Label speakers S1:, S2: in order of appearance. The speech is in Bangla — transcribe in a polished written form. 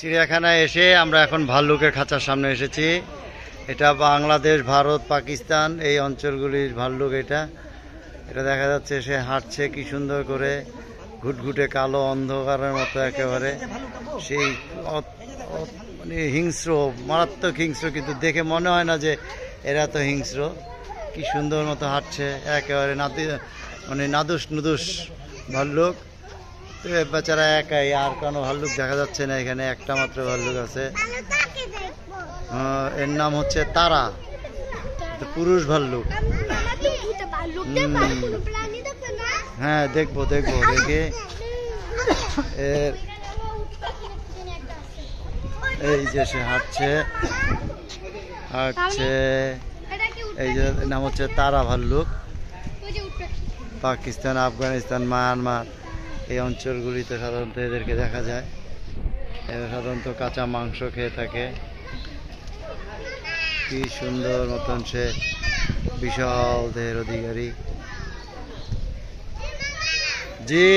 S1: চিড়িয়াখানায় এসে আমরা এখন ভাল্লুকের খাঁচার সামনে এসেছি। এটা বাংলাদেশ, ভারত, পাকিস্তান এই অঞ্চলগুলির ভাল্লুক। এটা দেখা যাচ্ছে সে হাঁটছে কি সুন্দর করে, ঘুটঘুটে কালো অন্ধকারের মতো একেবারে। সেই মানে হিংস্র, মারাত্মক হিংস্র, কিন্তু দেখে মনে হয় না যে এরা তো হিংস্র। কি সুন্দর মতো হাঁটছে একেবারে, মানে নাদুস নুদুস ভাল্লুক। তো বেচারা একাই, আর কোনো ভাল্লুক দেখা যাচ্ছে না এখানে, একটা মাত্র ভাল্লুক আছে। এর নাম হচ্ছে তারা, পুরুষ ভাল্লুক। হ্যাঁ দেখবো দেখে এই যে সে হাঁটছে, এই যে নাম হচ্ছে তারা ভাল্লুক। পাকিস্তান, আফগানিস্তান, মায়ানমার এই অঞ্চলগুলিতে সাধারণত এদেরকে দেখা যায়। এরা সাধারণত কাঁচা মাংস খেয়ে থাকে। কি সুন্দর মতন সে বিশাল দেহের অধিকারী। জি।